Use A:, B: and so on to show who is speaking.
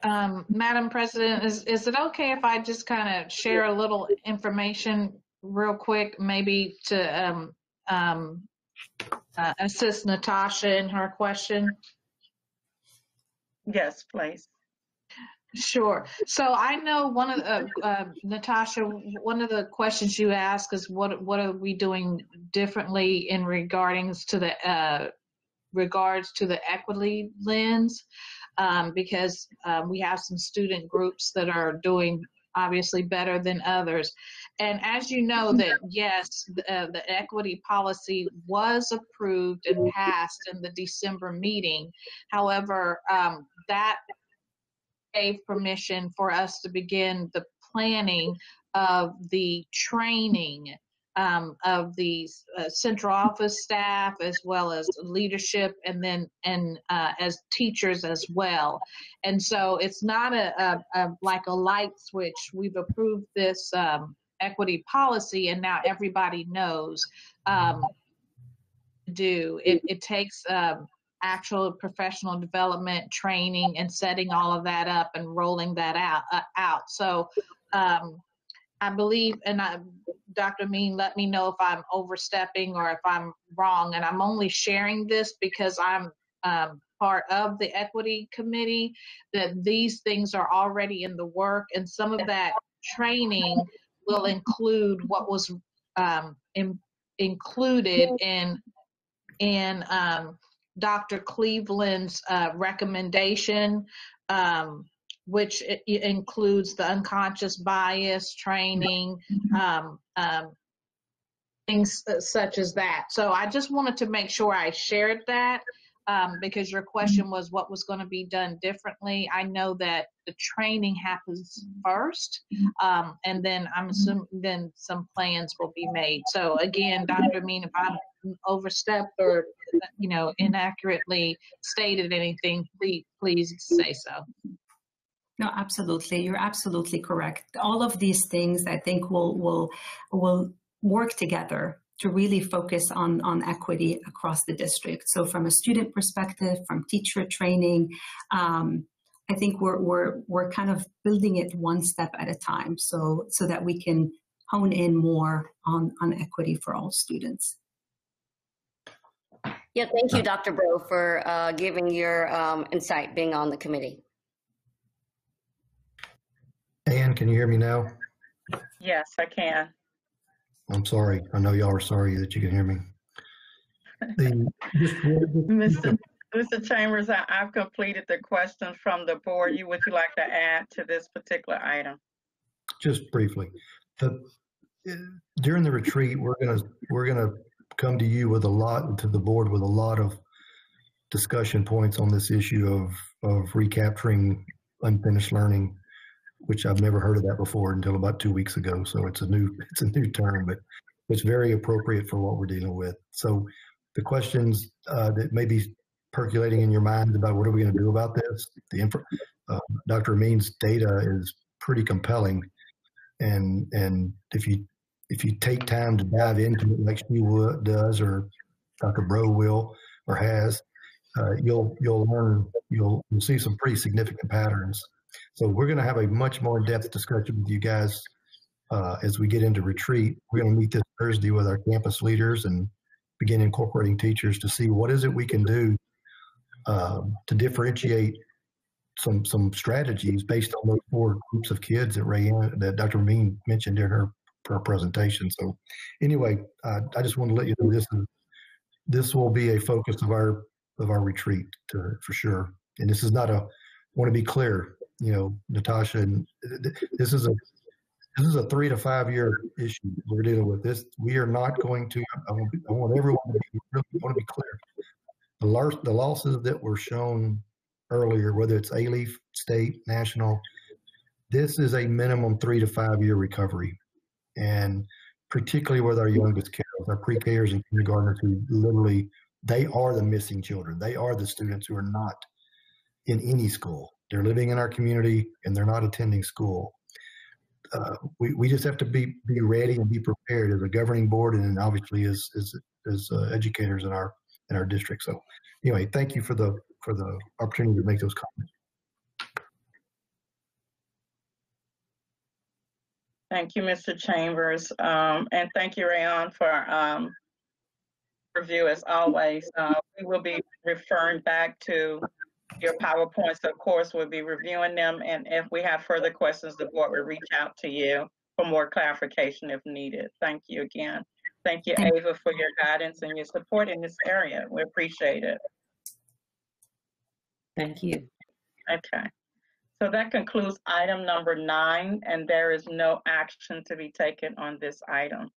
A: Madam President, is it okay if I just kind of share a little information real quick, maybe to assist Natasha in her question?
B: Yes, please.
A: Sure. So I know one of the, Natasha, one of the questions you asked is what are we doing differently in regards to the equity lens, because we have some student groups that are doing obviously better than others. And as you know that, yes, the equity policy was approved and passed in the December meeting. However, that gave permission for us to begin the planning of the training of the central office staff as well as leadership and as teachers as well. And so it's not like a light switch. We've approved this equity policy and now everybody knows it takes actual professional development training and setting all of that up and rolling that out. So I believe, and Dr. Mean, let me know if I'm overstepping or if I'm wrong. And I'm only sharing this because I'm part of the equity committee, that these things are already in the work. And some of that training will include what was included in Dr. Cleveland's recommendation, which includes the unconscious bias training, things such as that. So I just wanted to make sure I shared that because your question was what was going to be done differently. I know that the training happens first, and then I'm assuming then some plans will be made. So again, Dr. Amin, if I'm overstepped or inaccurately stated anything, please say so.
C: No, absolutely. You're absolutely correct. All of these things, I think, will work together to really focus on equity across the district. So from a student perspective, from teacher training, I think we're kind of building it one step at a time so that we can hone in more on equity for all students.
D: Yeah, thank you, Dr. Breaux, for giving your insight, being on the committee.
E: Ann, can you hear me now?
B: Yes, I can.
E: I'm sorry. I know y'all are sorry that you can hear me.
B: Mr. Chambers, I've completed the questions from the board. Would you like to add to this particular item?
E: Just briefly, during the retreat, we're gonna come to you with to the board with a lot of discussion points on this issue of recapturing unfinished learning, which I've never heard of that before until about 2 weeks ago. So it's a new term, but it's very appropriate for what we're dealing with. So the questions that may be percolating in your mind about what are we going to do about this, Dr. Amin's data is pretty compelling, and if you take time to dive into it like she does, or Dr. Breaux will or has, you'll learn, you'll see some pretty significant patterns. So we're going to have a much more in-depth discussion with you guys as we get into retreat. We're going to meet this Thursday with our campus leaders and begin incorporating teachers to see what is it we can do to differentiate some strategies based on those 4 groups of kids that Dr. Amin mentioned in her presentation. So anyway, I just want to let you know this will be a focus of our retreat for sure. And this is not I want to be clear, Natasha, and this is a 3 to 5 year issue we're dealing with. This, we are not going to, I want everyone to be clear. The losses that were shown earlier, whether it's Alief, state, national, this is a minimum 3 to 5 year recovery. And particularly with our youngest kiddos, our pre-Kers and kindergartners, who literally, they are the missing children. They are the students who are not in any school. They're living in our community and they're not attending school. We just have to be ready and be prepared as a governing board, and obviously as educators in our district. So anyway, thank you for the opportunity to make those comments.
B: Thank you, Mr. Chambers. And thank you, Rayon, for review as always. We will be referring back to your PowerPoints. Of course, we'll be reviewing them. And if we have further questions, the board will reach out to you for more clarification if needed. Thank you again. Thank you, Ava, for your guidance and your support in this area. We appreciate it.
F: Thank you.
B: Okay. So that concludes item number 9, and there is no action to be taken on this item.